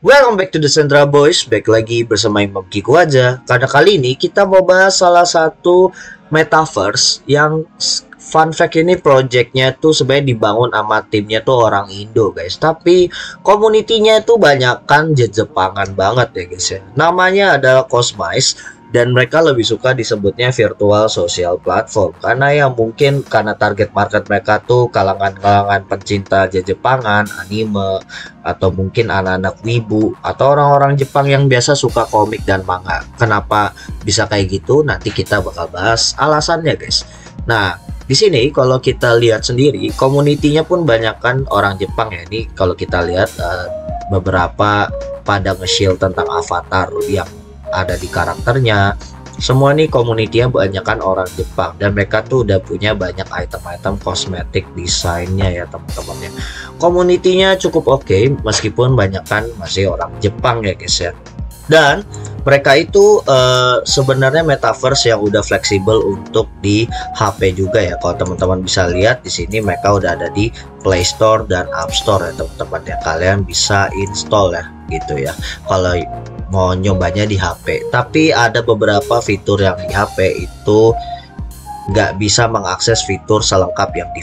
Welcome back to the Central Boys. Back lagi bersama Imam Kiku aja. Karena kali ini kita mau bahas salah satu metaverse yang fun fact ini projectnya tuh sebenarnya dibangun sama timnya tuh orang Indo guys. Tapi komunitinya tuh banyakan Jepangan banget ya guys ya. Namanya adalah Cosmice. Dan mereka lebih suka disebutnya virtual social platform karena ya mungkin karena target market mereka tuh kalangan-kalangan pencinta Jepangan, anime, atau mungkin anak-anak wibu atau orang-orang Jepang yang biasa suka komik dan manga. Kenapa bisa kayak gitu? Nanti kita bakal bahas alasannya guys. Nah, di sini kalau kita lihat sendiri komunitinya pun banyakkan orang Jepang ya. Ini kalau kita lihat beberapa pada nge-shield tentang avatar yang ada di karakternya. Semua nih komunitinya banyakkan orang Jepang dan mereka tuh udah punya banyak item-item kosmetik desainnya ya teman-teman ya. Komunitinya cukup oke meskipun banyakkan masih orang Jepang ya guys ya. Dan mereka itu sebenarnya metaverse yang udah fleksibel untuk di HP juga ya. Kalau teman-teman bisa lihat di sini mereka udah ada di Play Store dan App Store ya teman-teman ya. Kalian bisa install ya gitu ya. Kalau mau nyobanya di HP, tapi ada beberapa fitur yang di HP itu nggak bisa mengakses fitur selengkap yang di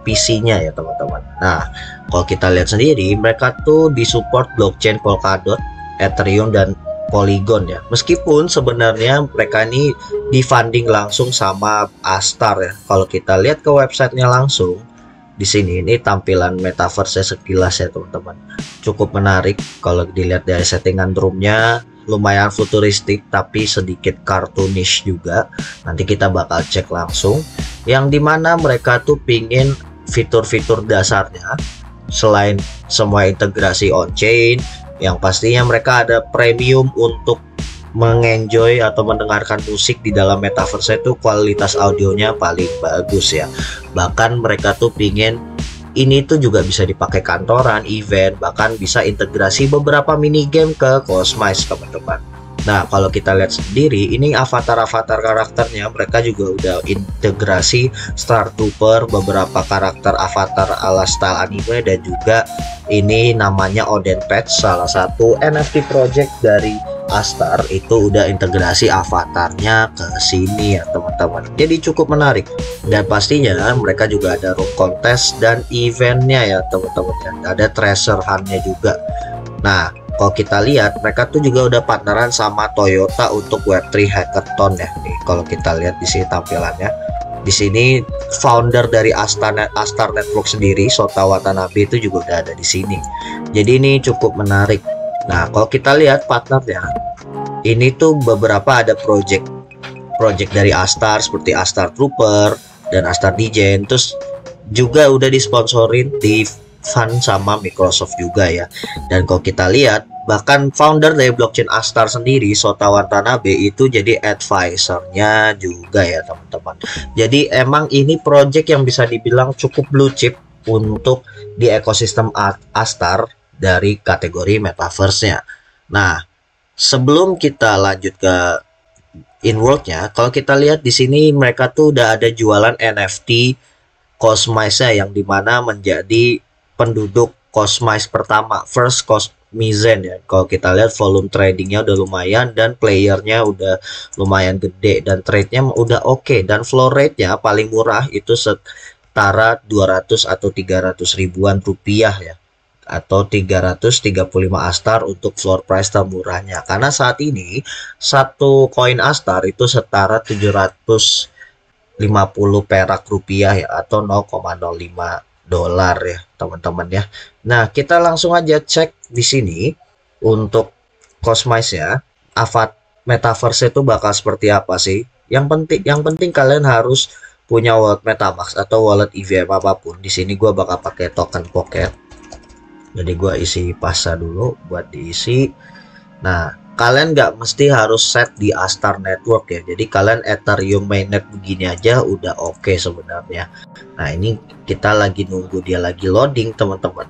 PC-nya ya teman-teman. Nah, kalau kita lihat sendiri mereka tuh disupport blockchain Polkadot, Ethereum dan Polygon ya. Meskipun sebenarnya mereka ini difunding langsung sama Astar ya. Kalau kita lihat ke websitenya langsung di sini, ini tampilan metaverse sekilas ya teman-teman. Cukup menarik kalau dilihat dari settingan roomnya, lumayan futuristik tapi sedikit cartoonish juga. Nanti kita bakal cek langsung. Yang dimana mereka tuh pingin fitur-fitur dasarnya selain semua integrasi on-chain, yang pastinya mereka ada premium untuk mengenjoy atau mendengarkan musik di dalam metaverse itu kualitas audionya paling bagus ya. Bahkan mereka tuh pingin ini tuh juga bisa dipakai kantoran, event, bahkan bisa integrasi beberapa mini game ke Cosmice teman-teman. Nah, kalau kita lihat sendiri ini avatar-avatar karakternya mereka juga udah integrasi Star Trooper, beberapa karakter avatar ala style anime, dan juga ini namanya Oden Patch, salah satu NFT project dari Astar itu udah integrasi avatarnya ke sini ya teman-teman. Jadi cukup menarik dan pastinya mereka juga ada room contest dan eventnya ya teman-teman. Ada treasure huntnya juga. Nah, kalau kita lihat mereka tuh juga udah partneran sama Toyota untuk Web3 Hackathon ya. Nih, kalau kita lihat di sini tampilannya. Di sini founder dari Astar Network sendiri, Shota Watanabe, itu juga udah ada di sini. Jadi ini cukup menarik. Nah, kalau kita lihat partnernya, ini tuh beberapa ada project dari Astar seperti Astar Trooper dan Astar DJ. Terus juga udah disponsorin di fund sama Microsoft juga ya. Dan kalau kita lihat bahkan founder dari blockchain Astar sendiri, Shota Watanabe, itu jadi advisornya juga ya teman-teman. Jadi emang ini project yang bisa dibilang cukup blue chip untuk di ekosistem Astar dari kategori metaverse-nya. Nah, sebelum kita lanjut ke in-world-nya, kalau kita lihat di sini mereka tuh udah ada jualan NFT Cosmice yang dimana menjadi penduduk Cosmice pertama, first Cosmizen ya. Kalau kita lihat volume tradingnya udah lumayan dan playernya udah lumayan gede dan trade-nya udah oke, dan flow rate-nya paling murah itu setara 200 atau 300 ribuan rupiah ya, atau 335 Astar untuk floor price termurahnya. Karena saat ini satu koin Astar itu setara 750 perak rupiah ya, atau 0,05 dolar ya teman-teman ya. Nah, kita langsung aja cek di sini untuk Cosmice ya. Metaverse itu bakal seperti apa sih? Yang penting kalian harus punya wallet MetaMask atau wallet EVM apapun. Di sini gua bakal pakai token Pocket. Jadi gua isi pasa dulu buat diisi. Nah, kalian nggak mesti harus set di Astar Network ya. Jadi kalian Ethereum mainnet begini aja udah oke sebenarnya. Nah, ini kita lagi nunggu dia lagi loading teman-teman.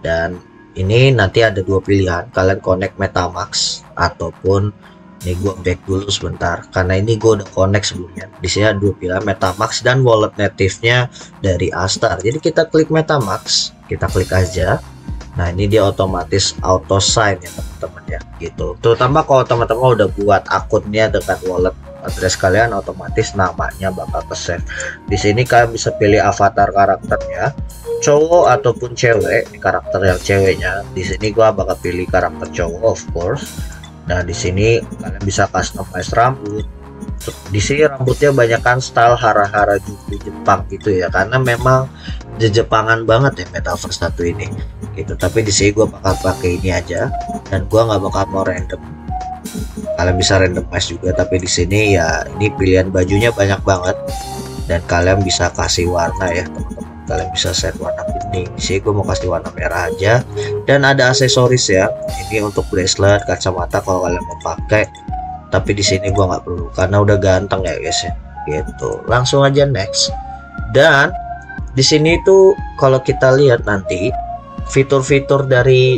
Dan ini nanti ada dua pilihan. Kalian connect MetaMask ataupun ini gua back dulu sebentar karena ini gua udah connect sebelumnya. Di sini ada dua pilihan, MetaMask dan wallet native-nya dari Astar. Jadi kita klik MetaMask, kita klik aja. Nah, ini dia otomatis auto sign ya teman-teman ya, gitu. Terutama kalau teman-teman udah buat akunnya dengan wallet address kalian, otomatis namanya bakal ke save. Di sini kalian bisa pilih avatar karakternya, cowok ataupun cewek. Karakter yang ceweknya, di sini gua bakal pilih karakter cowok of course. Nah, di sini kalian bisa customize rambut. Di sini rambutnya banyak kan style hara-hara Jepang gitu ya, karena memang Jepangan banget ya metaverse satu ini gitu. Tapi di sini gue bakal pakai ini aja, dan gue nggak bakal mau random. Kalian bisa randomize juga, tapi di sini ya ini pilihan bajunya banyak banget, dan kalian bisa kasih warna ya teman-teman. Kalian bisa set warna kuning. Di sini gue mau kasih warna merah aja, dan ada aksesoris ya. Ini untuk bracelet, kacamata kalau kalian mau pakai. Tapi di sini gua nggak perlu karena udah ganteng ya guys ya, gitu. Langsung aja next. Dan di sini tuh kalau kita lihat nanti fitur-fitur dari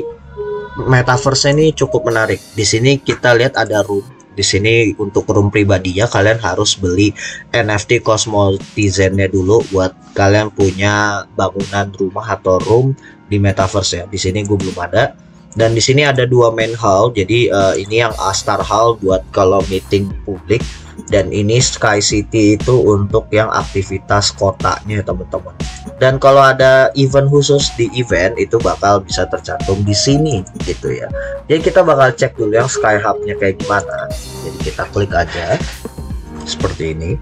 metaverse ini cukup menarik. Di sini kita lihat ada room. Di sini untuk room pribadinya kalian harus beli NFT Cosmotizen-nya dulu buat kalian punya bangunan rumah atau room di metaverse ya. Di sini gue belum ada. Dan di sini ada dua main hall, jadi ini yang Astar Hall buat kalau meeting publik, dan ini Sky City itu untuk yang aktivitas kotanya teman-teman. Dan kalau ada event khusus di event itu bakal bisa tercantum di sini gitu ya. Jadi kita bakal cek dulu yang Sky Hub-nya kayak gimana. Jadi kita klik aja seperti ini.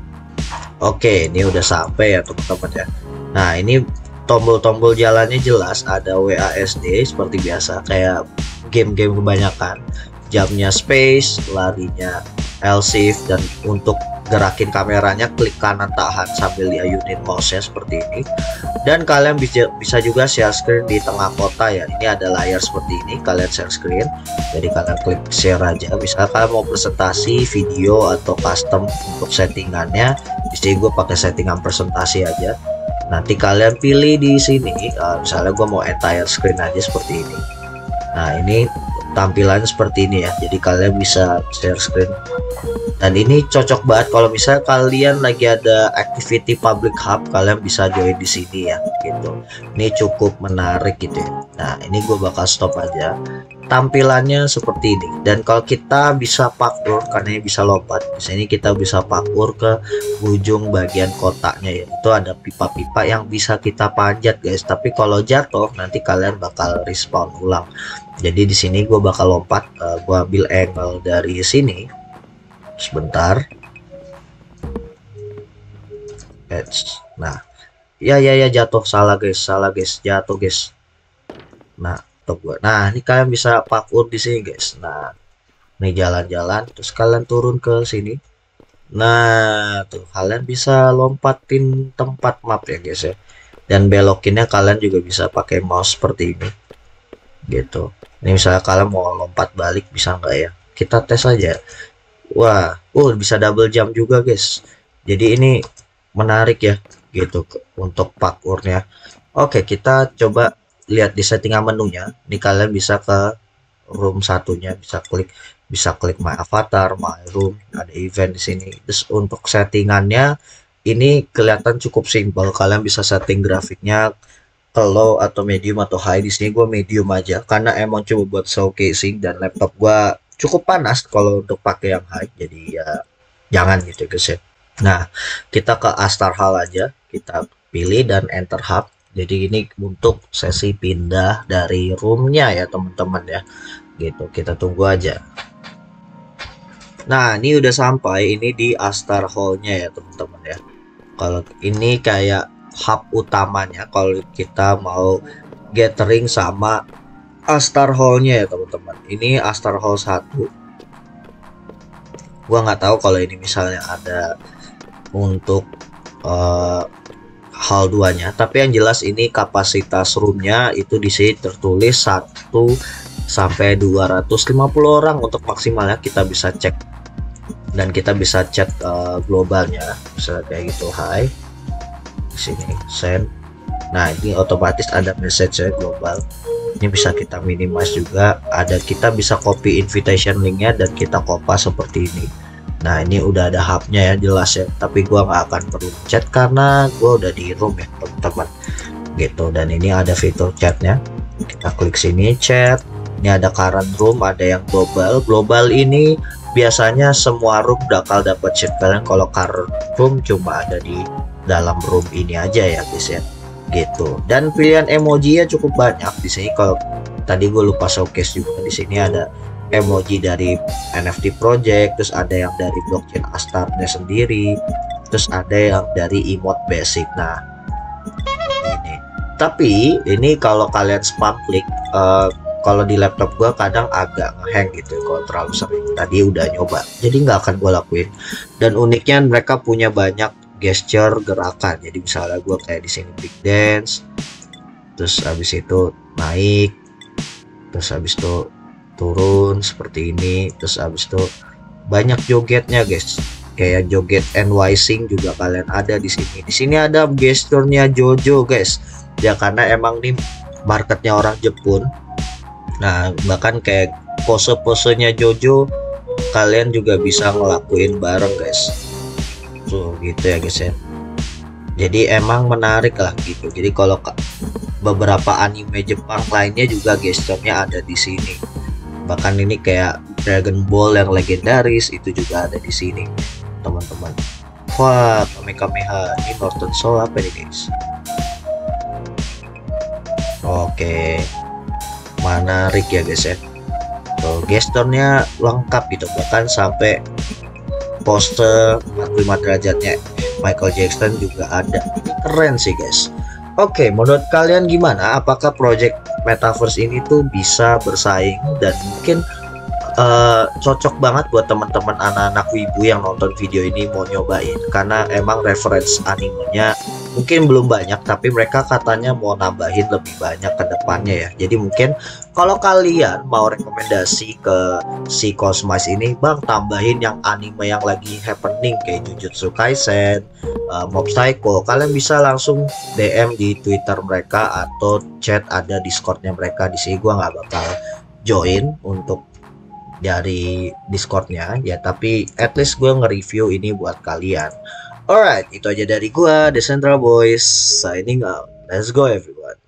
Oke, ini udah sampai ya teman-teman ya. Nah, ini tombol-tombol jalannya jelas, ada WASD seperti biasa kayak game-game kebanyakan. Jamnya space, larinya L-shift, dan untuk gerakin kameranya klik kanan tahan sambil diayunin mouse-nya seperti ini. Dan kalian bisa juga share screen di tengah kota ya. Ini ada layar seperti ini, kalian share screen. Jadi kalian klik share aja. Misalnya kalian mau presentasi video atau custom untuk settingannya, di sini gue pakai settingan presentasi aja. Nanti kalian pilih di sini, misalnya gue mau entire screen aja seperti ini. Nah, ini tampilannya seperti ini ya. Jadi kalian bisa share screen. Dan ini cocok banget kalau misalnya kalian lagi ada activity public hub, kalian bisa join di sini ya, gitu. Ini cukup menarik gitu ya. Nah, ini gue bakal stop aja. Tampilannya seperti ini. Dan kalau kita bisa parkour, karena ini bisa lompat, di sini kita bisa parkour ke ujung bagian kotaknya ya. Itu ada pipa-pipa yang bisa kita panjat guys. Tapi kalau jatuh nanti kalian bakal respawn ulang. Jadi di sini gue bakal lompat. Gue ambil angle dari sini. Sebentar. Nah, ya jatuh, salah guys, jatuh guys. Nah, nah ini kalian bisa parkour di sini guys. Nah, ini jalan-jalan, terus kalian turun ke sini. Nah, tuh kalian bisa lompatin tempat map ya guys ya. Dan belokinnya kalian juga bisa pakai mouse seperti ini, gitu. Ini misalnya kalian mau lompat balik bisa nggak ya? Kita tes aja. Wah, bisa double jump juga guys. Jadi ini menarik ya, gitu untuk parkournya. Oke, kita coba lihat di settingan menunya. Ini kalian bisa ke room satunya, bisa klik my avatar, my room, ada event di sini. Terus untuk settingannya ini kelihatan cukup simpel. Kalian bisa setting grafiknya ke low atau medium atau high. Di sini gue medium aja karena emang coba buat showcasing, dan laptop gue cukup panas kalau untuk pakai yang high, jadi ya jangan gitu guys ya. Nah, kita ke Astar Hall aja, kita pilih dan enter hub. Jadi ini untuk sesi pindah dari roomnya ya teman-teman ya, gitu. Kita tunggu aja. Nah, ini udah sampai, ini di Astar Hall-nya ya teman-teman ya. Kalau ini kayak hub utamanya kalau kita mau gathering sama Astar Hall-nya ya teman-teman. Ini Astar Hall 1. Gua nggak tahu kalau ini misalnya ada untuk hal 2-nya, tapi yang jelas ini kapasitas roomnya itu di sini tertulis 1 sampai 250 orang untuk maksimalnya. Kita bisa cek dan kita bisa chat globalnya, misalnya kayak gitu, hi di sini send. Nah, ini otomatis ada message global. Ini bisa kita minimize juga, ada kita bisa copy invitation linknya dan kita kopas seperti ini. Nah, ini udah ada hubnya ya, jelas ya, tapi gua nggak akan perlu chat karena gua udah di room ya teman-teman, gitu. Dan ini ada fitur chatnya. Kita klik sini chat. Ini ada current room, ada yang global. Global ini biasanya semua room bakal dapat shift kalian. Kalau current room cuma ada di dalam room ini aja ya guys ya, gitu. Dan pilihan emoji ya cukup banyak di sini. Kalau tadi gue lupa showcase juga, di sini ada emoji dari NFT project, terus ada yang dari blockchain Astarnya sendiri, terus ada yang dari emote basic. Nah ini, tapi ini kalau kalian spam klik, kalau di laptop gua kadang agak ngehang gitu kalau terlalu sering. Tadi udah nyoba, jadi nggak akan gua lakuin. Dan uniknya mereka punya banyak gesture gerakan. Jadi misalnya gua kayak di sini big dance, terus habis itu naik, terus habis itu turun seperti ini, terus habis itu banyak jogetnya guys, kayak joget NY juga kalian ada di sini. Di sini ada gesturnya Jojo guys ya, karena emang nih marketnya orang Jepun. Nah bahkan kayak pose-posenya Jojo kalian juga bisa ngelakuin bareng guys, tuh gitu ya guys ya. Jadi emang menarik lah gitu. Jadi kalau beberapa anime Jepang lainnya juga gesturnya ada di sini. Bahkan ini kayak Dragon Ball yang legendaris itu juga ada di sini teman-teman. Wah, Kamehameha ini Northern Soul apa nih guys? Oke, menarik ya guys ya. Tuh, gesturnya lengkap gitu, bahkan sampai pose 45 derajatnya Michael Jackson juga ada. Ini keren sih guys. Oke, menurut kalian gimana? Apakah project Metaverse ini tuh bisa bersaing dan mungkin cocok banget buat teman-teman anak-anak wibu yang nonton video ini mau nyobain? Karena emang reference animenya mungkin belum banyak, tapi mereka katanya mau nambahin lebih banyak ke depannya ya. Jadi mungkin kalau kalian mau rekomendasi ke si Cosmice ini, bang tambahin yang anime yang lagi happening kayak Jujutsu Kaisen, Mob Psycho, kalian bisa langsung DM di Twitter mereka atau chat, ada Discordnya mereka di sini. Gua nggak bakal join untuk dari Discordnya ya, tapi at least gue nge-review ini buat kalian. Alright, itu aja dari gua, The Central Boys signing out. Let's go everyone.